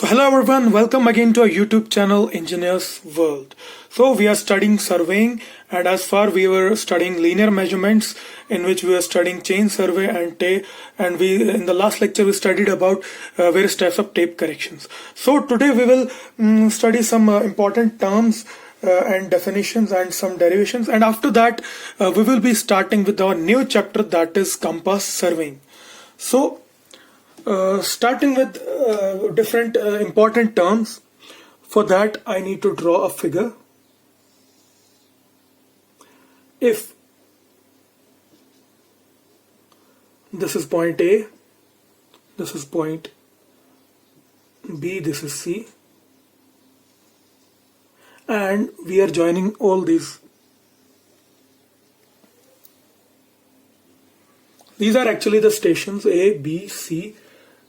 So hello everyone, welcome again to our YouTube channel Engineers World. So we are studying surveying, and as far we were studying linear measurements, in which we were studying chain survey and we in the last lecture we studied about various types of tape corrections. So today we will study some important terms and definitions and some derivations, and after that we will be starting with our new chapter, that is compass surveying. So starting with different important terms. For that I need to draw a figure. If this is point A, this is point B, this is C, and we are joining all these. These are actually the stations A, B, C,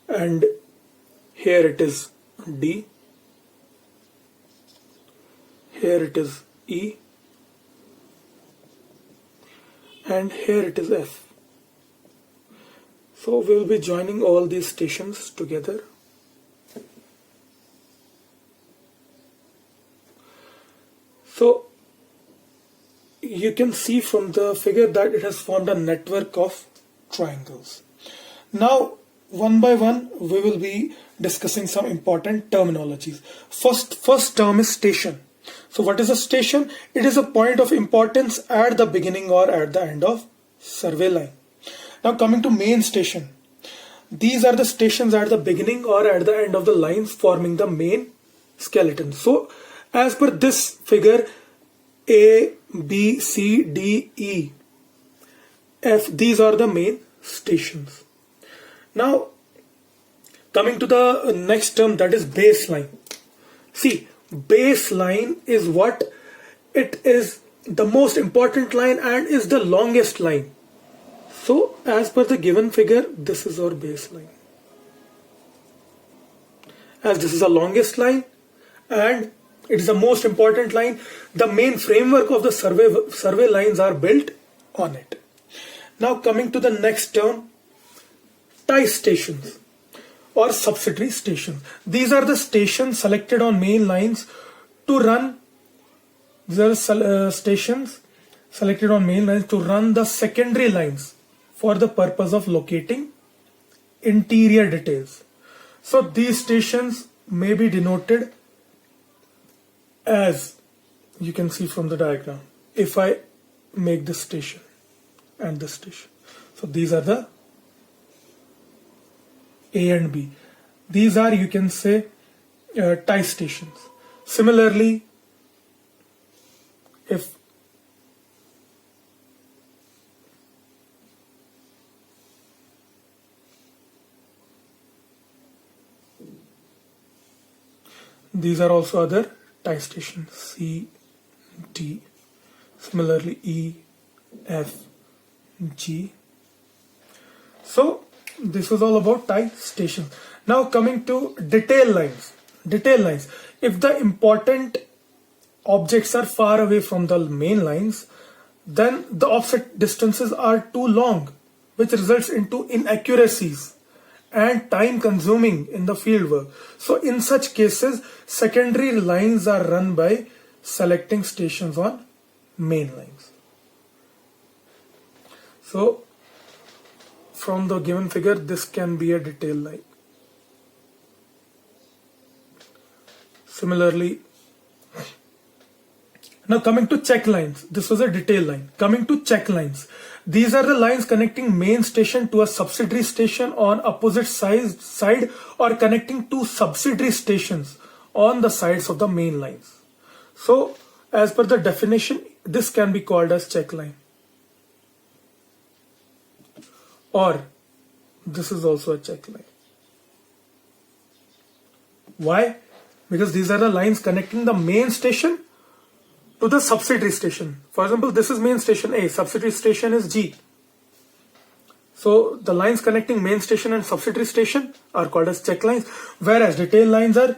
and here it is D, here it is E, and here it is F. So we will be joining all these stations together. So you can see from the figure that it has formed a network of triangles. Now one by one we will be discussing some important terminologies. First term is station. So what is a station? It is a point of importance at the beginning or at the end of survey line. Now coming to main station. These are the stations at the beginning or at the end of the lines forming the main skeleton. So as per this figure, A, B, C, D, E, F, these are the main stations. Now coming to the next term, that is baseline. See, baseline is what it is, the most important line and is the longest line. So as per the given figure, this is our baseline. As this is the longest line and it is the most important line, the main framework of the survey lines are built on it. Now coming to the next term, tie stations or subsidiary stations. These are the stations selected on main lines to run. These are stations selected on main lines to run the secondary lines for the purpose of locating interior details. So these stations may be denoted as you can see from the diagram. If I make this station and this station, so these are the A and B. These are, you can say, tie stations. Similarly, if these are also other tie stations, C, D, similarly E, F, G. So this was all about tie stations. Now coming to detail lines. Detail lines. If the important objects are far away from the main lines, then the offset distances are too long, which results into inaccuracies and time consuming in the field work. So in such cases, secondary lines are run by selecting stations on main lines. So from the given figure, this can be a detail line. Similarly, now coming to check lines, this was a detail line. Coming to check lines, these are the lines connecting main station to a subsidiary station on opposite side or connecting two subsidiary stations on the sides of the main lines. So as per the definition, this can be called as check line. Or this is also a check line. Why? Because these are the lines connecting the main station to the subsidiary station. For example, this is main station A, subsidiary station is G. So the lines connecting main station and subsidiary station are called as check lines, whereas detail lines are,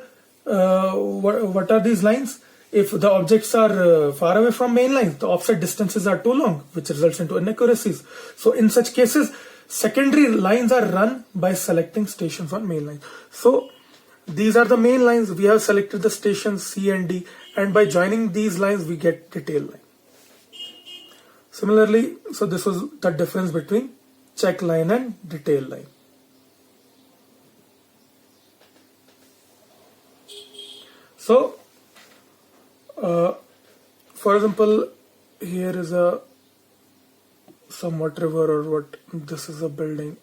what are these lines? If the objects are far away from main lines, the offset distances are too long, which results into inaccuracies. So in such cases, secondary lines are run by selecting stations on main line. So these are the main lines. We have selected the stations C and D, and by joining these lines we get detail line. Similarly, so this was the difference between check line and detail line. So for example, here is a somewhat river, or what, this is a building,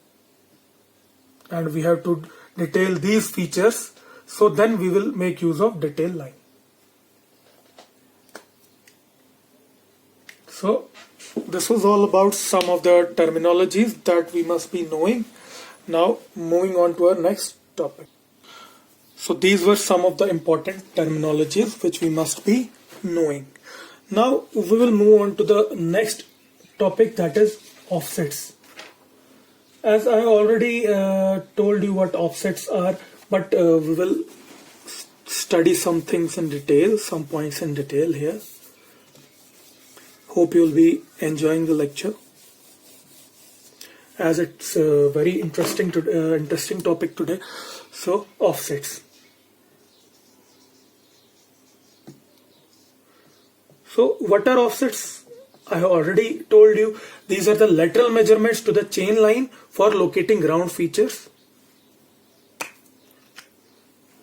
and we have to detail these features, so then we will make use of detail line. So this was all about some of the terminologies that we must be knowing. Now moving on to our next topic. So these were some of the important terminologies which we must be knowing. Now we will move on to the next topic, that is offsets. As I already told you what offsets are, but we will study some things in detail, some points in detail here. Hope you will be enjoying the lecture, as it's a very interesting topic today. So offsets. So what are offsets? I have already told you, these are the lateral measurements to the chain line for locating ground features.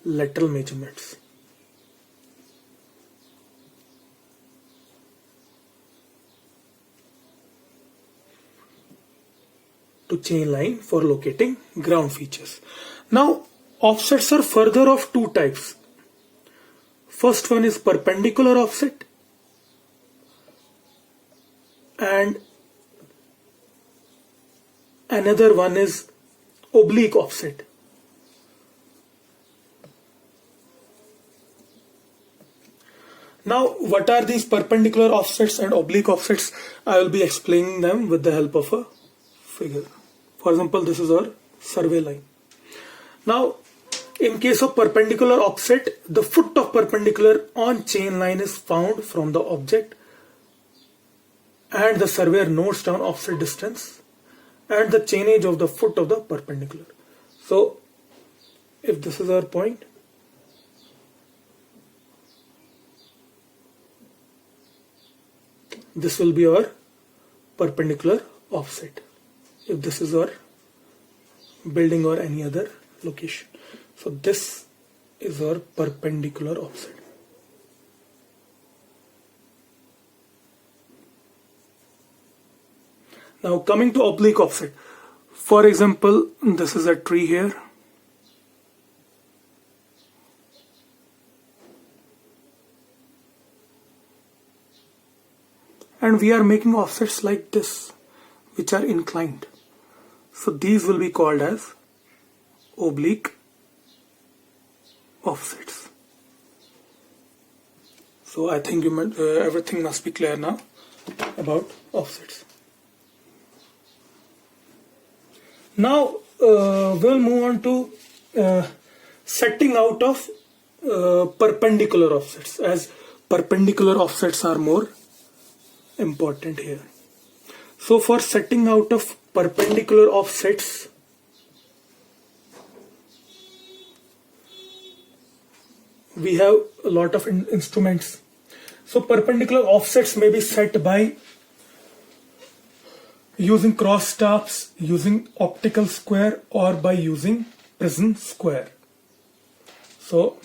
Lateral measurements. To chain line for locating ground features. Now offsets are further of two types. First one is perpendicular offset, and another one is oblique offset. Now what are these perpendicular offsets and oblique offsets? I will be explaining them with the help of a figure. For example, this is our survey line. Now in case of perpendicular offset, the foot of perpendicular on chain line is found from the object, and the surveyor notes down offset distance and the chainage of the foot of the perpendicular. So if this is our point, this will be our perpendicular offset, if this is our building or any other location. So this is our perpendicular offset. Now coming to oblique offset. For example, this is a tree here. And we are making offsets like this, which are inclined. So these will be called as oblique offsets. So I think everything must be clear now about offsets. Now we'll move on to setting out of perpendicular offsets, as perpendicular offsets are more important here. So for setting out of perpendicular offsets, we have a lot of instruments. So perpendicular offsets may be set by using cross staffs, using optical square, or by using prism square. So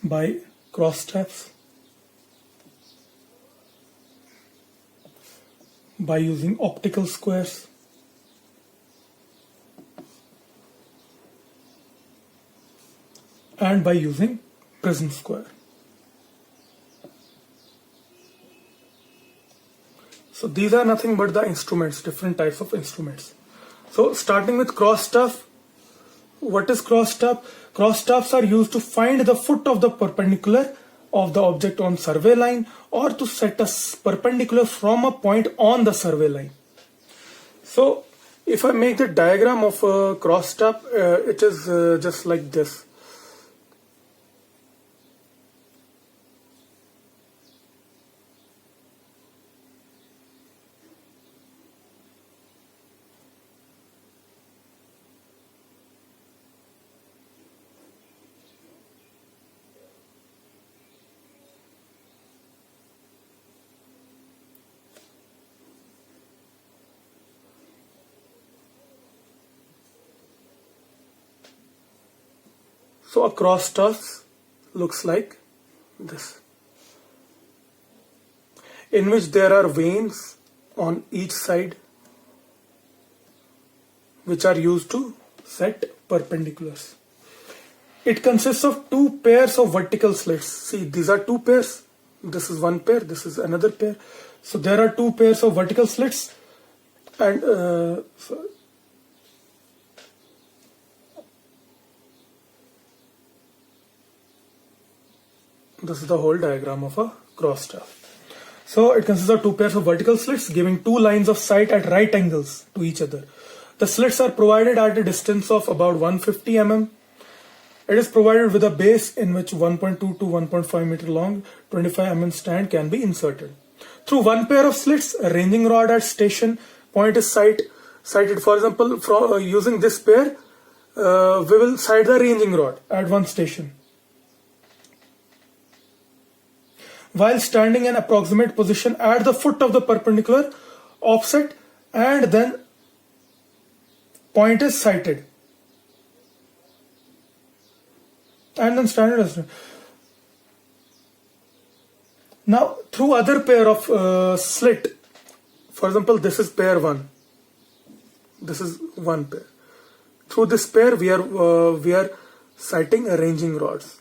by cross staffs, by using optical squares, and by using prism square. So these are nothing but the instruments, different types of instruments. So starting with cross staff. What is cross staff? Cross staffs are used to find the foot of the perpendicular of the object on survey line, or to set a perpendicular from a point on the survey line. So if I make the diagram of a cross staff, it is just like this. So a cross task looks like this, in which there are vanes on each side which are used to set perpendiculars. It consists of two pairs of vertical slits. See, these are two pairs. This is one pair, this is another pair. So there are two pairs of vertical slits, and this is the whole diagram of a cross staff. So it consists of two pairs of vertical slits giving two lines of sight at right angles to each other. The slits are provided at a distance of about 150 mm. It is provided with a base in which 1.2 to 1.5 meter long 25 mm stand can be inserted. Through one pair of slits, a ranging rod at station point is sighted. For example, using this pair, we will sight the ranging rod at one station. While standing in approximate position at the foot of the perpendicular offset, and then point is sighted. And then standard is done. Now, through other pair of slit, for example, this is pair 1. This is one pair. Through this pair, we are sighting ranging rods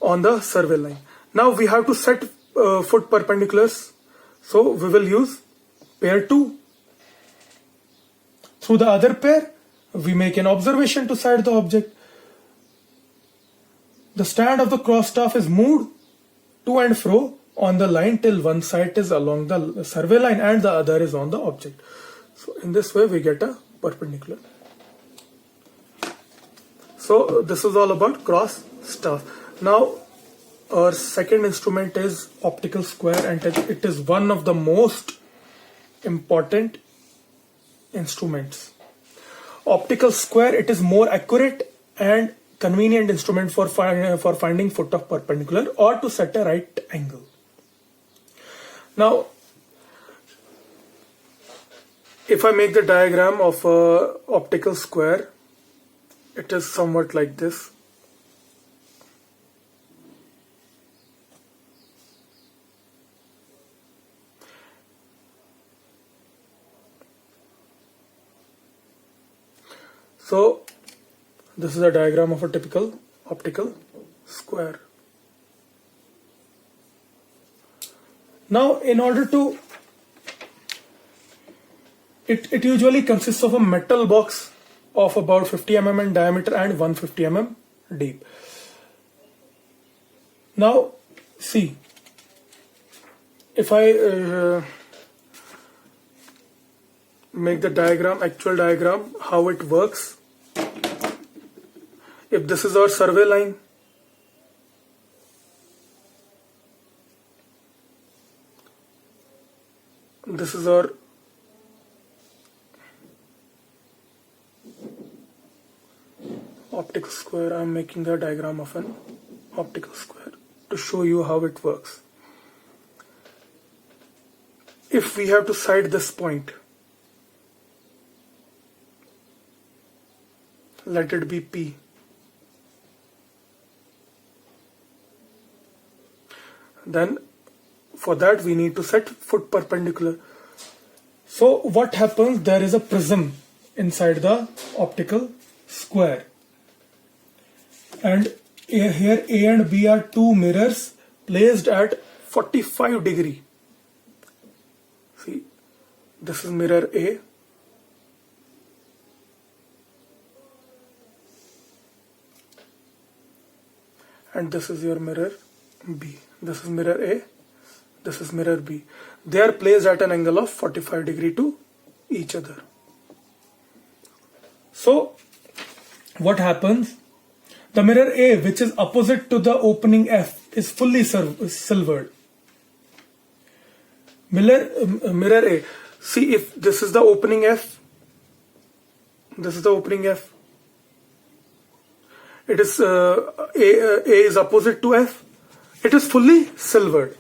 on the survey line. Now we have to set foot perpendiculars, so we will use pair 2. Through the other pair, we make an observation to sight the object. The stand of the cross staff is moved to and fro on the line till one sight is along the survey line and the other is on the object. So in this way we get a perpendicular. So this is all about cross staff. Now our second instrument is optical square, and it is one of the most important instruments. Optical square, it is more accurate and convenient instrument for finding foot of perpendicular or to set a right angle. Now, if I make the diagram of a optical square, it is somewhat like this. So this is a diagram of a typical optical square. Now, in order to, it usually consists of a metal box of about 50 mm in diameter and 150 mm deep. Now, see, if I make the diagram, actual diagram, how it works. If this is our survey line, this is our optical square. I am making the diagram of an optical square to show you how it works. If we have to sight this point, let it be P. Then for that we need to set foot perpendicular. So what happens, there is a prism inside the optical square, and here A and B are two mirrors placed at 45 degree. See, this is mirror A, and this is your mirror B. This is mirror A, this is mirror B. They are placed at an angle of 45 degree to each other. So what happens? The mirror A, which is opposite to the opening F, is fully silvered. Mirror A, see, if this is the opening F, this is the opening F, it is A is opposite to F, it is fully silvered.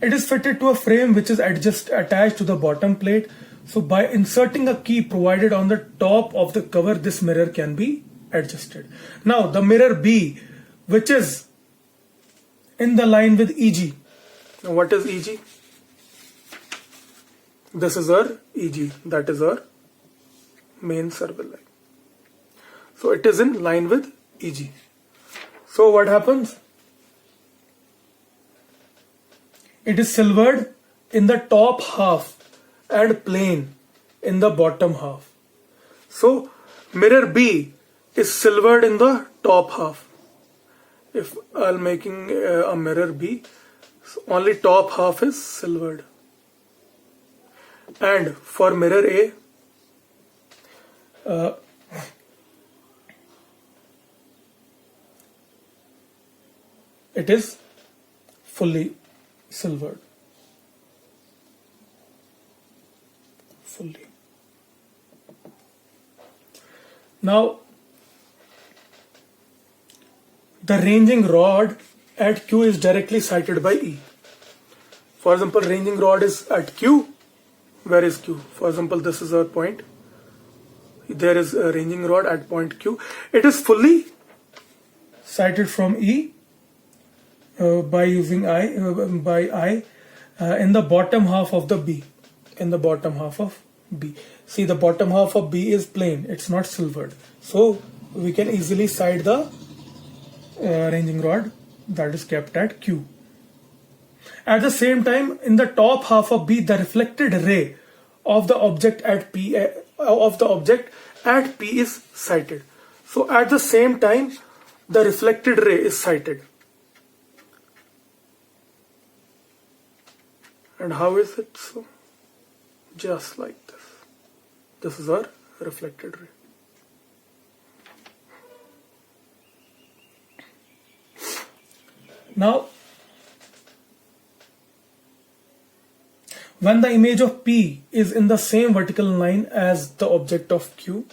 It is fitted to a frame which is attached to the bottom plate. So by inserting a key provided on the top of the cover, this mirror can be adjusted. Now the mirror B, which is in the line with EG. Now what is EG? This is our EG, that is our main serval line. So it is in line with EG. So what happens? It is silvered in the top half and plain in the bottom half. So mirror B is silvered in the top half. If I'm making a mirror B, so only top half is silvered. And for mirror A, it is fully silvered. Fully. Now, the ranging rod at Q is directly sighted by E. For example, ranging rod is at Q. Where is Q? For example, this is our point. There is a ranging rod at point Q. It is fully sighted from E by using I in the bottom half of the B. In the bottom half of B. See, the bottom half of B is plain. It's not silvered. So we can easily sight the ranging rod that is kept at Q. At the same time, in the top half of B, the reflected ray of the object at P is sighted. So at the same time, the reflected ray is sighted. And how is it so? Just like this. This is our reflected ray. Now, when the image of P is in the same vertical line as the object of Q,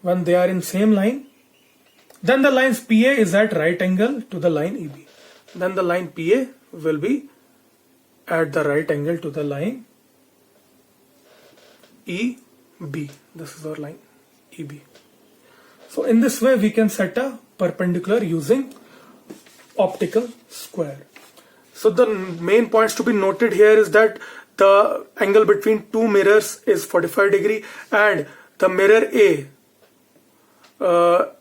when they are in same line, then the lines PA is at right angle to the line EB. Then the line PA will be at the right angle to the line EB. This is our line EB. So in this way we can set a perpendicular using optical square. So the main points to be noted here is that the angle between two mirrors is 45 degree and the mirror A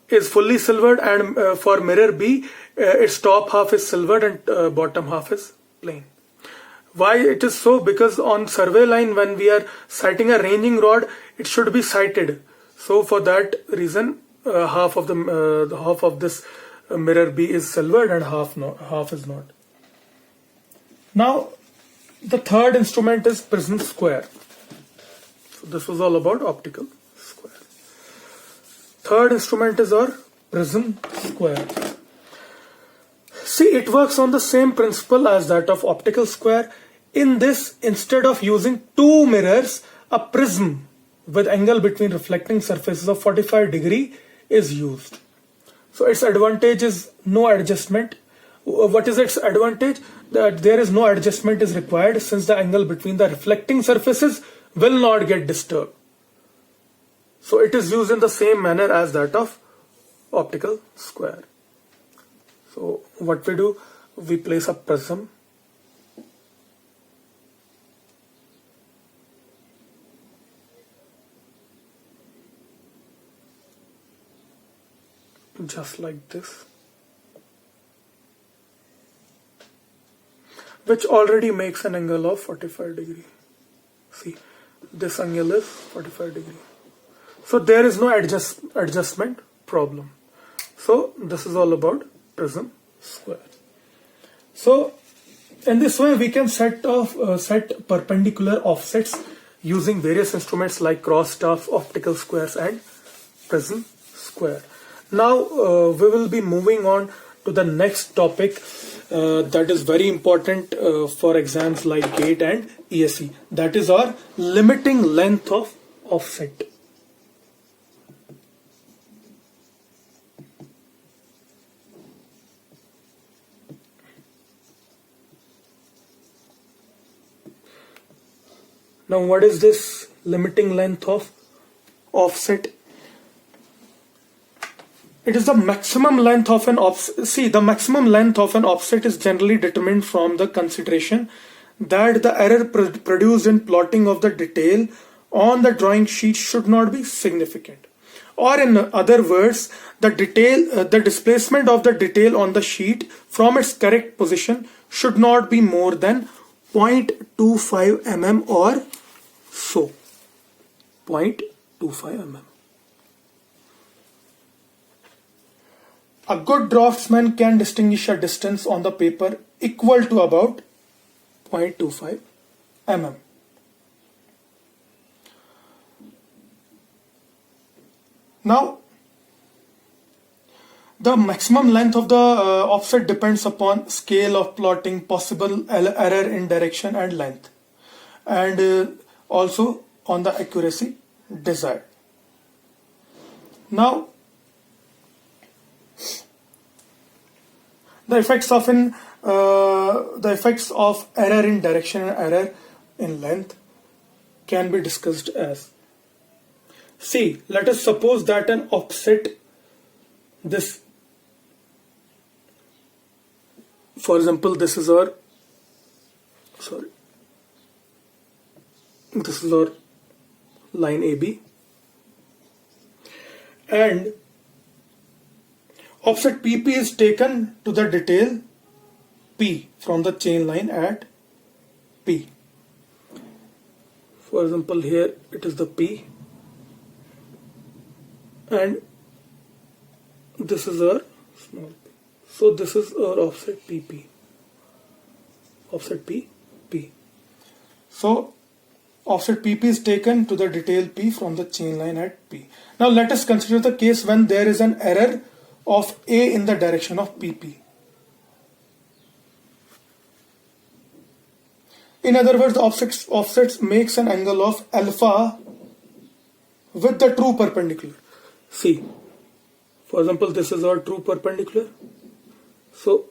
is fully silvered, and for mirror B its top half is silvered and bottom half is plain. Why it is so? Because on survey line, when we are sighting a ranging rod, it should be sighted. So for that reason, half of this mirror B is silvered and half is not. Now the third instrument is prism square. So this was all about optical square. Third instrument is our prism square. See, it works on the same principle as that of optical square. In this, instead of using two mirrors, a prism with angle between reflecting surfaces of 45 degree is used. So its advantage is no adjustment. What is its advantage? That there is no adjustment is required, since the angle between the reflecting surfaces will not get disturbed. So it is used in the same manner as that of optical square. So what we do, we place a prism just like this, which already makes an angle of 45 degree. See, this angle is 45 degree. So there is no adjustment problem. So this is all about prism square. So in this way we can set perpendicular offsets using various instruments like cross staff, optical squares and prism square. Now we will be moving on to the next topic that is very important for exams like GATE and ESE. That is our limiting length of offset. Now what is this limiting length of offset? It is the maximum length of an offset. See, the maximum length of an offset is generally determined from the consideration that the error produced in plotting of the detail on the drawing sheet should not be significant. Or in other words, the displacement of the detail on the sheet from its correct position should not be more than 0.25 mm or so. 0.25 mm. A good draftsman can distinguish a distance on the paper equal to about 0.25 mm. Now, the maximum length of the offset depends upon scale of plotting, possible error in direction and length, and also on the accuracy desired. Now, the effects of error in direction and error in length can be discussed as. See, let us suppose that an offset, this, for example, this is our line AB, and offset PP is taken to the detail P from the chain line at P. For example, here it is the P, and this is our small p. So this is our offset PP. Offset PP. So offset PP is taken to the detail P from the chain line at P. Now let us consider the case when there is an error of A in the direction of PP. In other words, the offsets makes an angle of alpha with the true perpendicular. See, for example, this is our true perpendicular. So,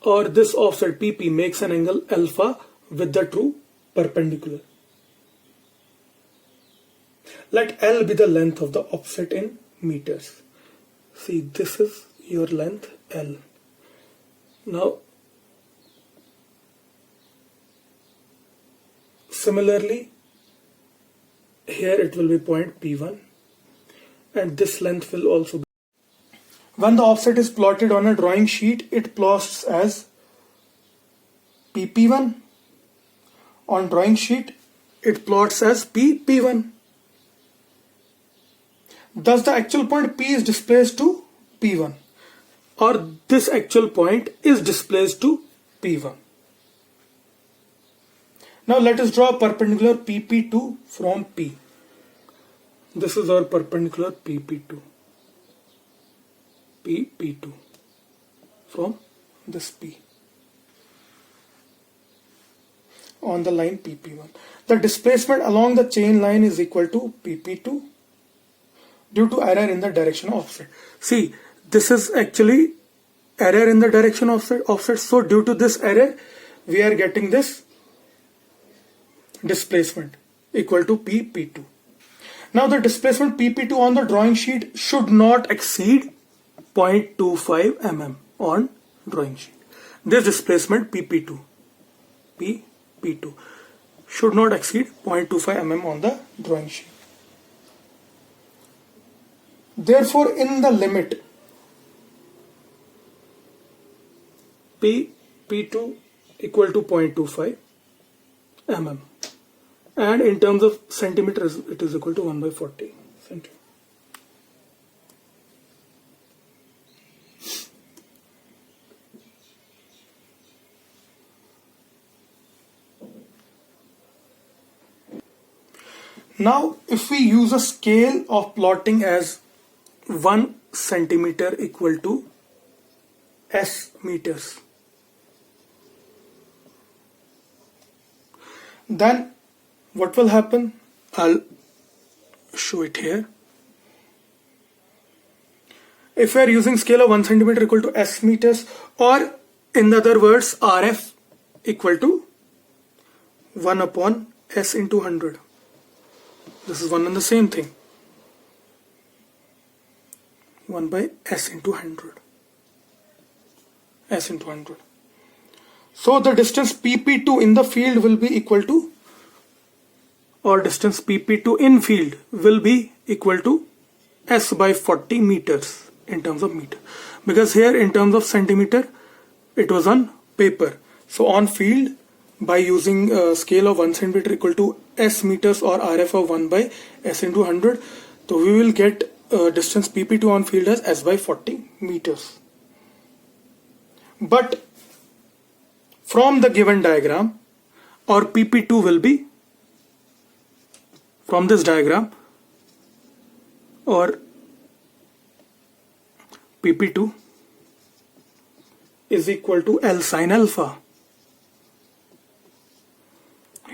or this offset PP makes an angle alpha with the true perpendicular. Let L be the length of the offset in meters. See, this is your length L. Now, similarly, here it will be point P1, and this length will also be. When the offset is plotted on a drawing sheet, it plots as PP1. On drawing sheet, it plots as PP1. Thus the actual point P is displaced to P1, or this actual point is displaced to P1. Now let us draw a perpendicular PP2 from P. This is our perpendicular PP2. PP2 from this P on the line PP1. The displacement along the chain line is equal to PP2 due to error in the direction of offset. See, this is actually error in the direction of offset. So due to this error, we are getting this displacement equal to PP2. Now the displacement PP2 on the drawing sheet should not exceed 0.25 mm on drawing sheet. This displacement PP2 should not exceed 0.25 mm on the drawing sheet. Therefore, in the limit P2 equal to 0.25 mm, and in terms of centimeters it is equal to 1/40 centimeter. Now, if we use a scale of plotting as 1 centimeter equal to S meters, then what will happen? I'll show it here. If we are using scale of 1 centimeter equal to S meters, or in other words RF equal to 1 upon S into 100. This is one and the same thing. 1 by S into 100. S into 100. So the distance PP2 in the field will be equal to, or distance PP2 in field will be equal to S by 40 meters in terms of meter. Because here in terms of centimeter, it was on paper. So on field, by using a scale of 1 centimeter equal to S meters or RF of 1 by S into 100, so we will get distance PP2 on field as S by 40 meters. But from the given diagram, our PP2 will be, from this diagram, or PP2 is equal to L sine alpha.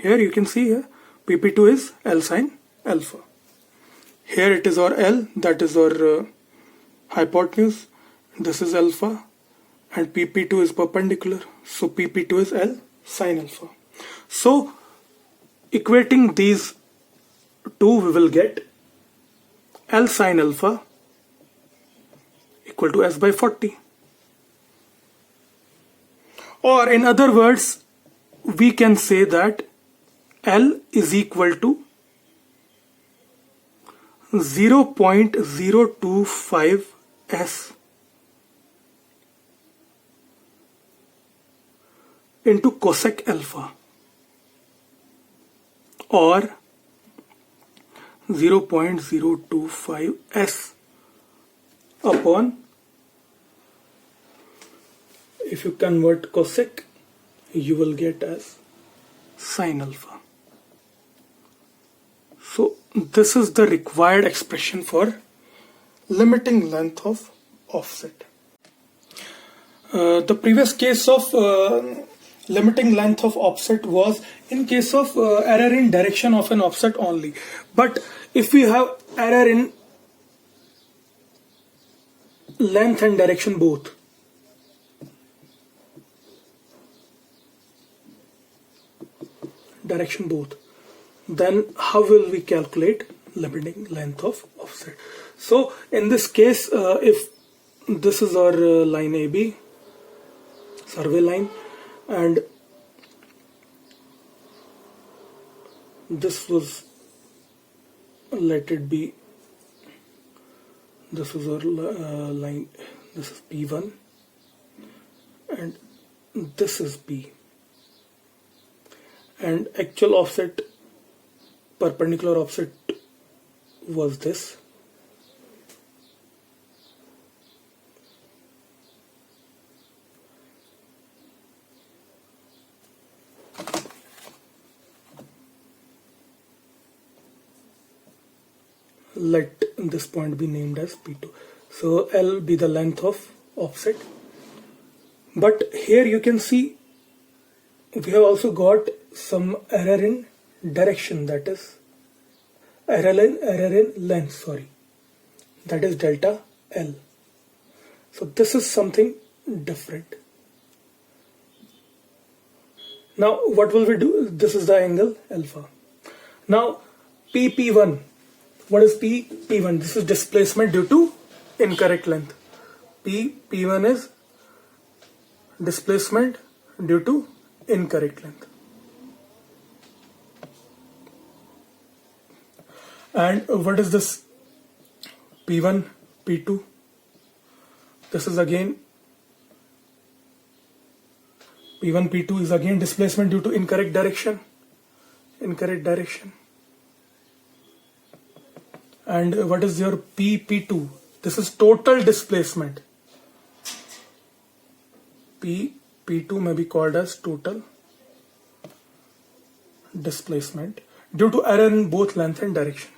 Here you can see here PP2 is L sine alpha. Here it is our L, that is our hypotenuse. This is alpha, and PP2 is perpendicular. So PP2 is L sine alpha. So equating these two, we will get L sine alpha equal to S by 40. Or in other words, we can say that L is equal to 0.025 S into cosec alpha, or 0.025 S upon, if you convert cosec, you will get as sine alpha. So this is the required expression for limiting length of offset. The previous case of limiting length of offset was in case of error in direction of an offset only. But if we have error in length and direction both, then how will we calculate limiting length of offset? So in this case, if this is our line AB, survey line, and this was, let it be, this is our line, this is P1, and this is P, and actual offset, perpendicular offset was this. Let this point be named as P2. So L be the length of offset. But here you can see we have also got some error in direction, that is error in length, sorry, that is delta L. So this is something different. Now what will we do? This is the angle alpha. Now PP1, what is P1? This is displacement due to incorrect length. P1 is displacement due to incorrect length. And what is this P1, P2? This is again P1, P2 is again displacement due to incorrect direction. And what is your P2? This is total displacement. P2 may be called as total displacement due to error in both length and direction.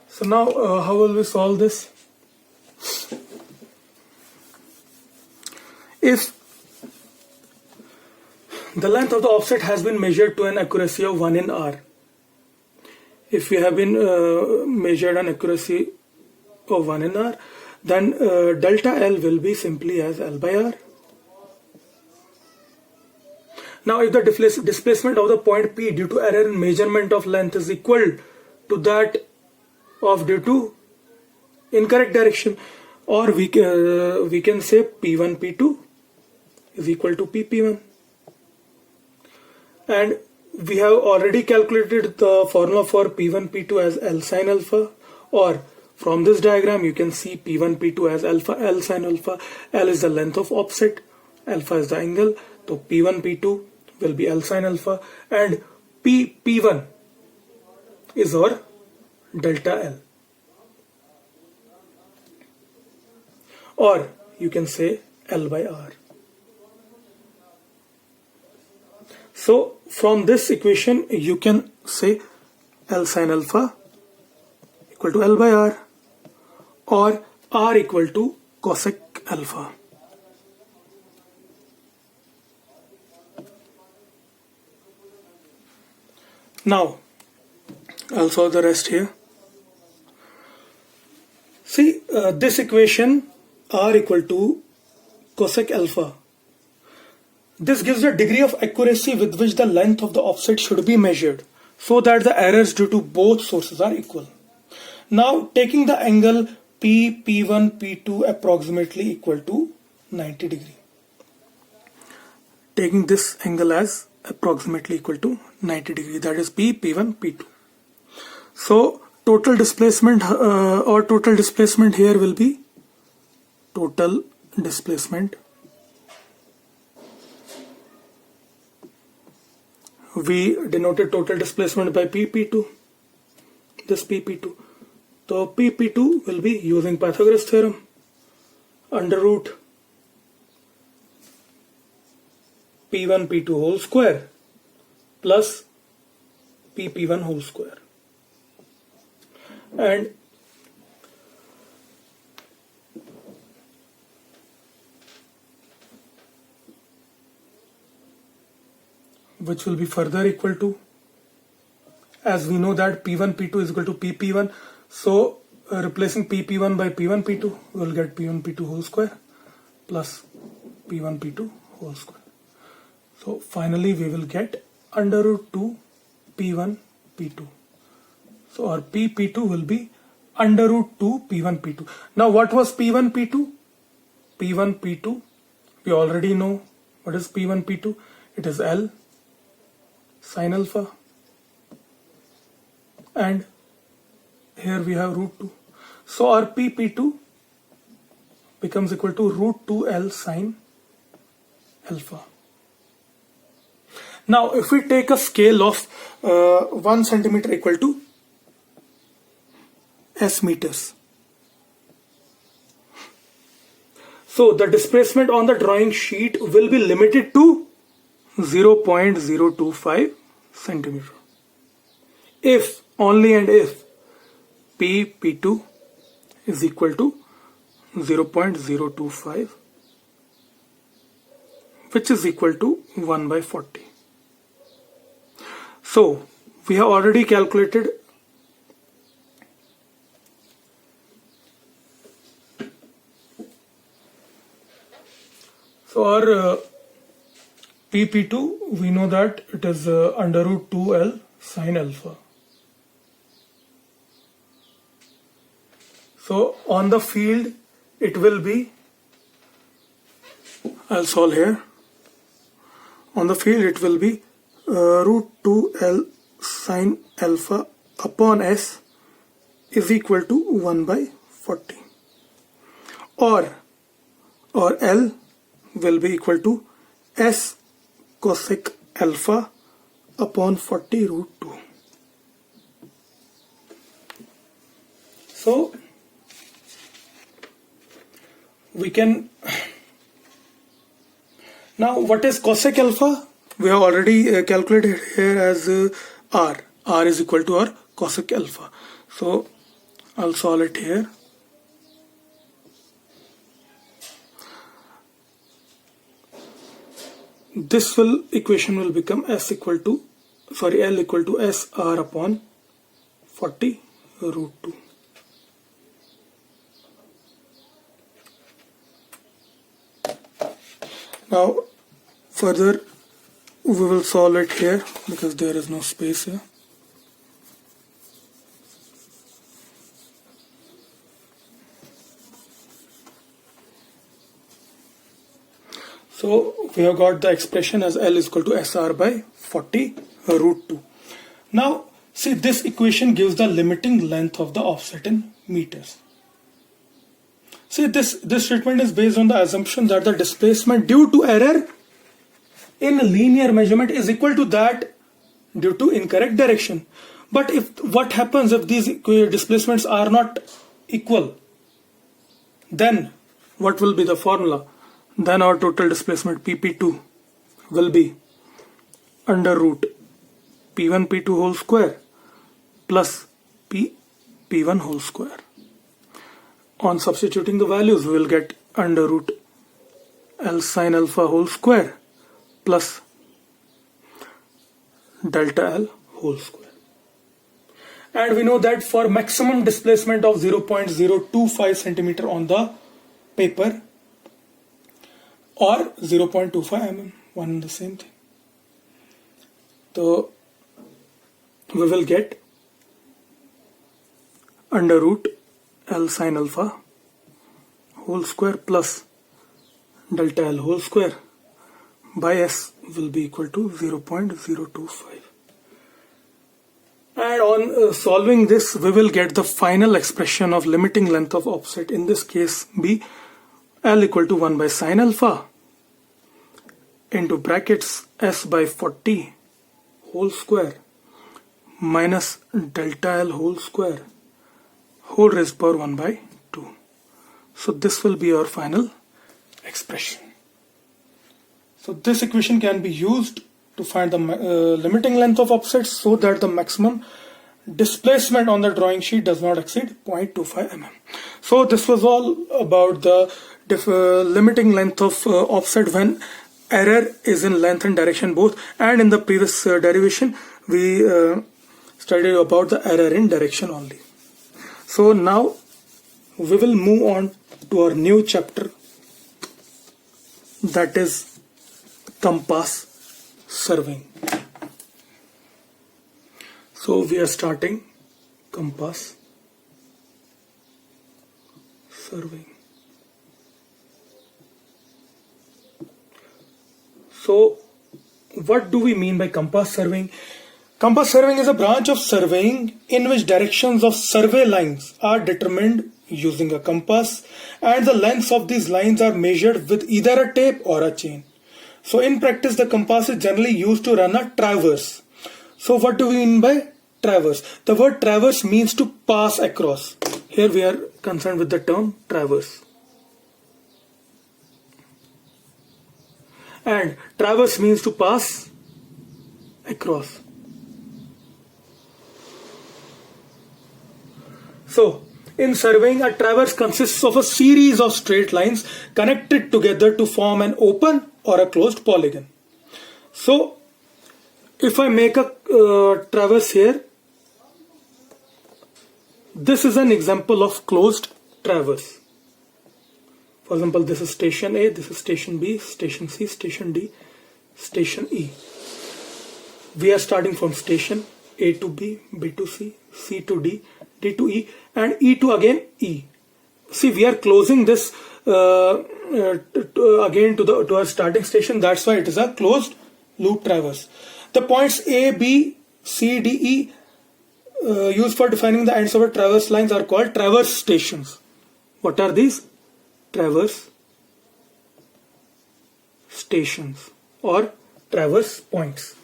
So now how will we solve this? If the length of the offset has been measured to an accuracy of 1 in R, if we have been measured an accuracy of 1 in R, then delta L will be simply as L by R. Now if the displacement of the point P due to error in measurement of length is equal to that of due to incorrect direction, or we can say P1 P2 is equal to P1, and we have already calculated the formula for P1 P2 as L sin alpha, or from this diagram you can see P1 P2 as alpha L sin alpha. L is the length of offset, alpha is the angle, so P1 P2 will be L sin alpha, and P1 is our delta L, or you can say L by R. So from this equation you can say L sin alpha equal to L by R, or R equal to cosec alpha. Now I'll solve the rest here. See this equation, R equal to cosec alpha. This gives the degree of accuracy with which the length of the offset should be measured, so that the errors due to both sources are equal. Now taking the angle P1 P2 approximately equal to 90 degree. Taking this angle as approximately equal to 90 degree, that is P1 P2. So total displacement total displacement here will be total displacement. We denoted total displacement by P2, this P2. So P2 will be, using Pythagoras theorem, under root P1 P2 whole square plus P1 whole square, and which will be further equal to, as we know that P1 P2 is equal to P1, so replacing P1 by P1 P2 we will get P1 P2 whole square plus P1 P2 whole square. So finally we will get under root 2 P1 P2. So our P2 will be under root 2 P1 P2. Now what was P1 P2? P1 P2, we already know what is P1 P2. It is L sin alpha, and here we have root 2. So our P2 becomes equal to root 2L sin alpha. Now if we take a scale of 1 centimeter equal to S meters, so the displacement on the drawing sheet will be limited to 0.025 centimeter. If, only and if, P2 is equal to 0.025, which is equal to 1 by 40. So we have already calculated our P2, we know that it is under root 2L sin alpha. So on the field it will be, I'll solve here, on the field it will be root 2L sin alpha upon S is equal to 1 by 40, or L will be equal to S cosec alpha upon 40 root 2. So we can, now what is cosec alpha? We have already calculated here as R. R is equal to our cosec alpha. So I'll solve it here. This equation will become L equal to S R upon 40 root 2. Now further we will solve it here because there is no space here. So we have got the expression as L is equal to SR by 40 root 2. Now see, this equation gives the limiting length of the offset in meters. See, this statement is based on the assumption that the displacement due to error in linear measurement is equal to that due to incorrect direction. But what happens if these displacements are not equal? Then what will be the formula? Then our total displacement PP2 will be under root P1 P2 whole square plus P1 whole square. On substituting the values, we will get under root L sine alpha whole square plus delta L whole square. And we know that for maximum displacement of 0.025 centimeter on the paper or 0.25 mm, one and the same thing. So we will get under root L sine alpha whole square plus delta L whole square by S will be equal to 0.025. And on solving this, we will get the final expression of limiting length of offset, in this case be L equal to 1 by sine alpha into brackets S by 40 whole square minus delta L whole square whole raised power 1 by 2. So this will be our final expression. So this equation can be used to find the limiting length of offsets so that the maximum displacement on the drawing sheet does not exceed 0.25 mm. So this was all about the limiting length of offset when error is in length and direction both, and in the previous derivation we studied about the error in direction only. So now we will move on to our new chapter, that is compass surveying. So we are starting compass surveying. So what do we mean by compass surveying? Compass surveying is a branch of surveying in which directions of survey lines are determined using a compass, and the lengths of these lines are measured with either a tape or a chain. So in practice, the compass is generally used to run a traverse. So what do we mean by traverse? The word traverse means to pass across. Here we are concerned with the term traverse. And traverse means to pass across. So in surveying, a traverse consists of a series of straight lines connected together to form an open or a closed polygon. So if I make a traverse here, this is an example of closed traverse. For example, this is station A, this is station B, station C, station D, station E. We are starting from station A to B, B to C, C to D, D to E, and E to again E. See, we are closing this again to our starting station. That's why it is a closed loop traverse. The points A, B, C, D, E used for defining the ends of a traverse lines are called traverse stations. What are these? Traverse stations or traverse points.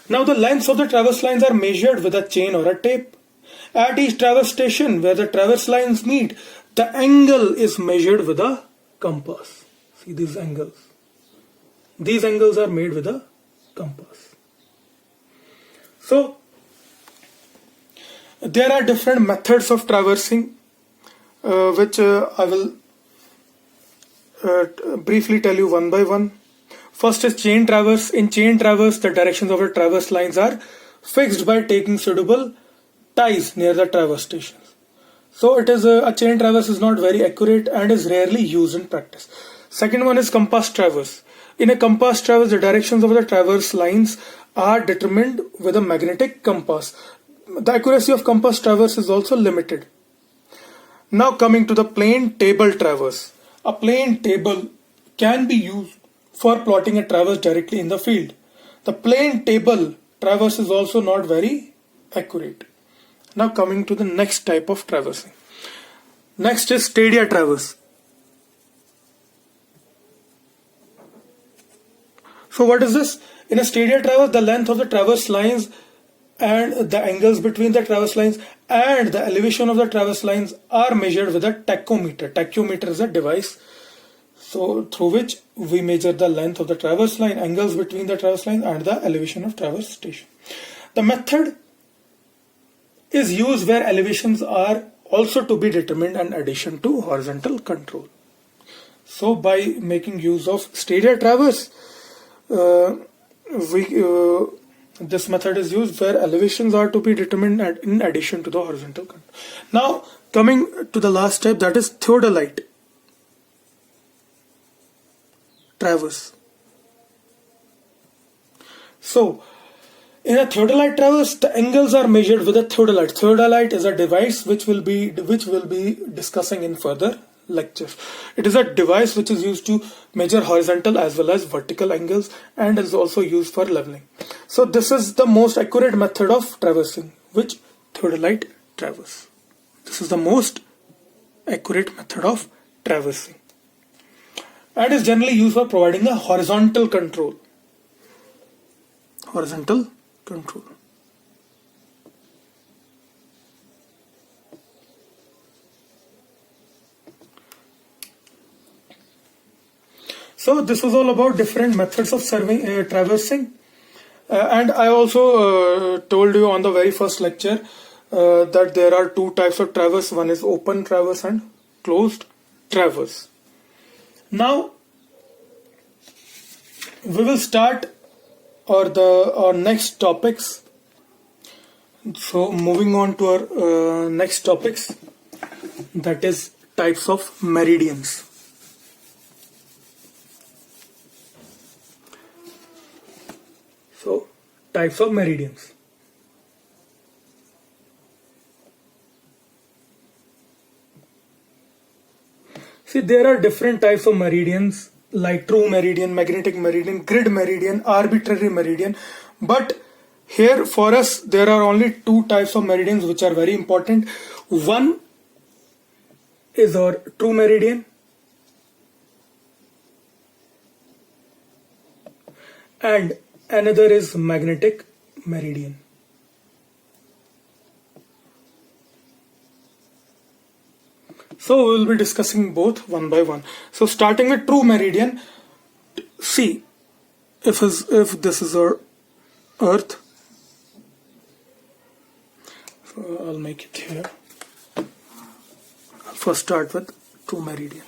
Now the lengths of the traverse lines are measured with a chain or a tape. At each traverse station where the traverse lines meet, the angle is measured with a compass. See these angles. These angles are made with a compass. So there are different methods of traversing, which I will briefly tell you one by one. First is chain traverse. In chain traverse, the directions of the traverse lines are fixed by taking suitable ties near the traverse stations. So it is a chain traverse is not very accurate and is rarely used in practice. Second one is compass traverse. In a compass traverse, the directions of the traverse lines are determined with a magnetic compass. The accuracy of compass traverse is also limited. Now coming to the plane table traverse. A plane table can be used for plotting a traverse directly in the field. The plane table traverse is also not very accurate. Now coming to the next type of traversing. Next is stadia traverse. So what is this? In a stadia traverse, the length of the traverse lines and the angles between the traverse lines and the elevation of the traverse lines are measured with a tachometer. Tachometer is a device through which we measure the length of the traverse line, angles between the traverse line and the elevation of traverse station. The method is used where elevations are also to be determined in addition to horizontal control. So by making use of stadia traverse, this method is used where elevations are to be determined in addition to the horizontal control. Now coming to the last type, that is theodolite traverse. So in a theodolite traverse, the angles are measured with a theodolite. Theodolite is a device which we'll be discussing in further lectures. It is a device which is used to measure horizontal as well as vertical angles and is also used for leveling. So this is the most accurate method of traversing, which theodolite traverse. This is the most accurate method of traversing and is generally used for providing a horizontal control. Horizontal control. So this was all about different methods of traversing. And I also told you on the very first lecture that there are two types of traverse. One is open traverse and closed traverse. Now we will start our next topics. So moving on to our next topics, that is types of meridians. So types of meridians. See, there are different types of meridians like true meridian, magnetic meridian, grid meridian, arbitrary meridian. But here for us there are only two types of meridians which are very important. One is our true meridian and another is magnetic meridian. So we will be discussing both one by one. So starting with true meridian, see if this is our earth, so I'll make it here. I'll first start with true meridian.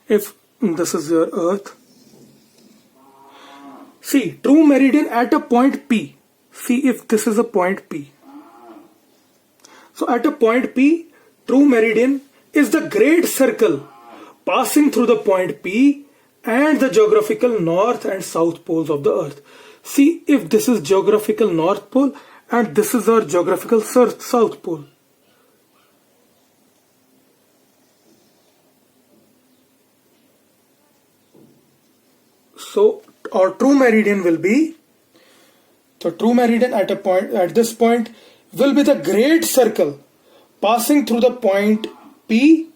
If this is your earth, see true meridian at a point P. See if this is a point P. So at a point P, true meridian is the great circle passing through the point P and the geographical north and south poles of the earth. See if this is geographical north pole and this is our geographical south pole. So our true meridian will be, so true meridian at this point will be the great circle passing through the point P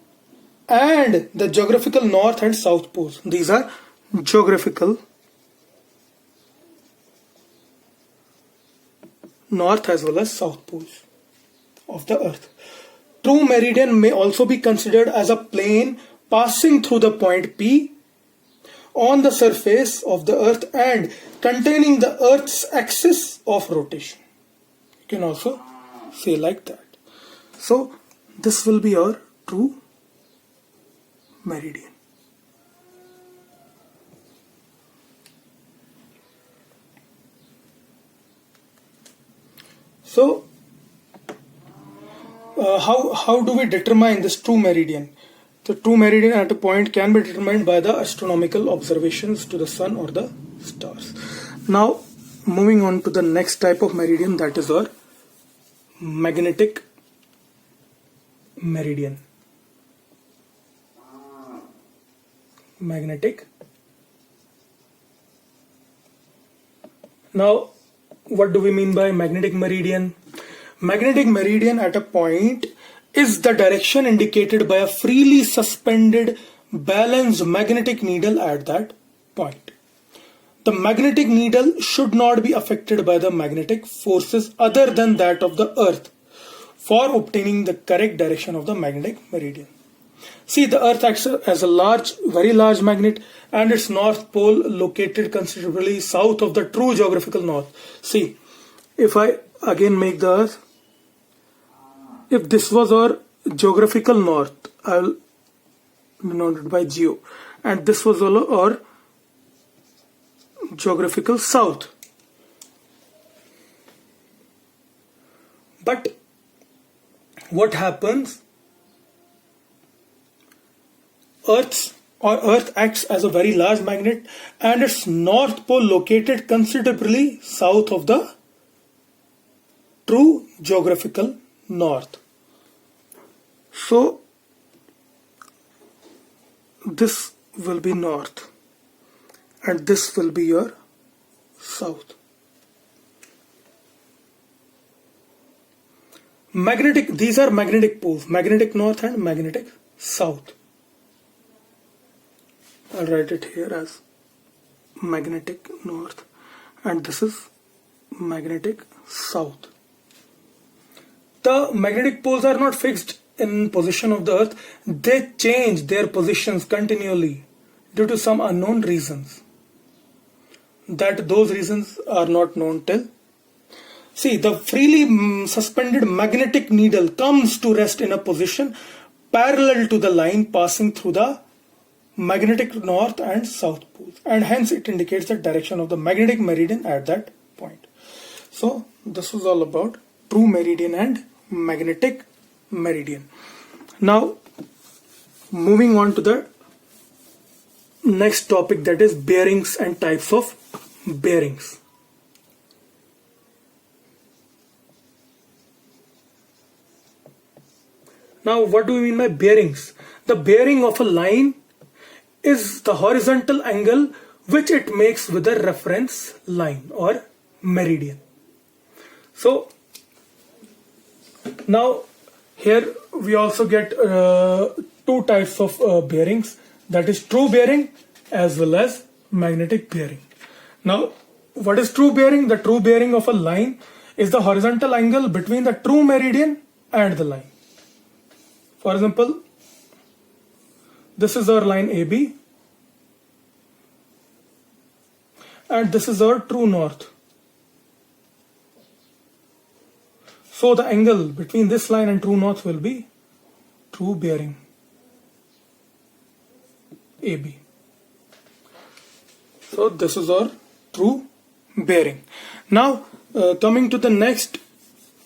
and the geographical north and south poles. These are geographical north as well as south poles of the earth. True meridian may also be considered as a plane passing through the point P on the surface of the earth and containing the earth's axis of rotation. You can also say like that. So this will be our true meridian. So how do we determine this true meridian? The true meridian at a point can be determined by the astronomical observations to the sun or the stars. Now moving on to the next type of meridian, that is our magnetic meridian. Magnetic. Now what do we mean by magnetic meridian? Magnetic meridian at a point is the direction indicated by a freely suspended balanced magnetic needle at that point. The magnetic needle should not be affected by the magnetic forces other than that of the earth for obtaining the correct direction of the magnetic meridian. See, the earth acts as a very large magnet, and its north pole located considerably south of the true geographical north. See, if I again make the earth, if this was our geographical north, I'll denote it by geo, and this was our geographical south. But what happens? Earth acts as a very large magnet, and its north pole located considerably south of the true geographical north. So this will be north and this will be your south. These are magnetic poles, magnetic north and magnetic south. I'll write it here as magnetic north, and this is magnetic south. The magnetic poles are not fixed in position of the earth. They change their positions continually due to some unknown reasons. Those reasons are not known till. See, the freely suspended magnetic needle comes to rest in a position parallel to the line passing through the magnetic north and south poles, and hence it indicates the direction of the magnetic meridian at that point. So this was all about true meridian and magnetic meridian. Now moving on to the next topic, that is bearings and types of bearings. Now what do we mean by bearings? The bearing of a line is the horizontal angle which it makes with a reference line or meridian. So now here we also get two types of bearings, that is true bearing as well as magnetic bearing. Now what is true bearing? The true bearing of a line is the horizontal angle between the true meridian and the line. For example, this is our line AB and this is our true north. So the angle between this line and true north will be true bearing AB. So this is our true bearing. Now coming to the next,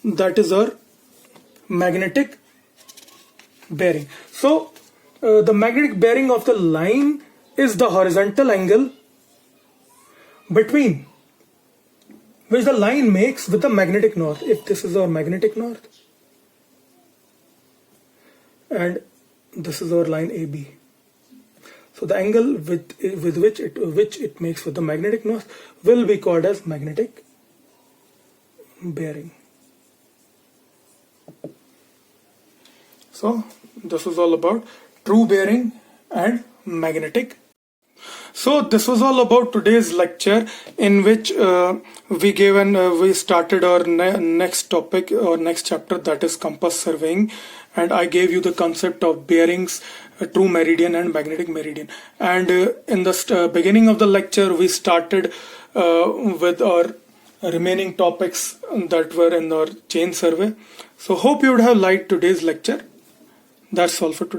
that is our magnetic bearing. So the magnetic bearing of the line is the horizontal angle between which the line makes with the magnetic north. If this is our magnetic north and this is our line AB, so the angle with which it makes with the magnetic north will be called as magnetic bearing. So this is all about true bearing and magnetic. So this was all about today's lecture, in which we started our next topic or next chapter, that is compass surveying, and I gave you the concept of bearings, true meridian and magnetic meridian. And in the beginning of the lecture we started with our remaining topics that were in our chain survey. So hope you would have liked today's lecture. That's all for today.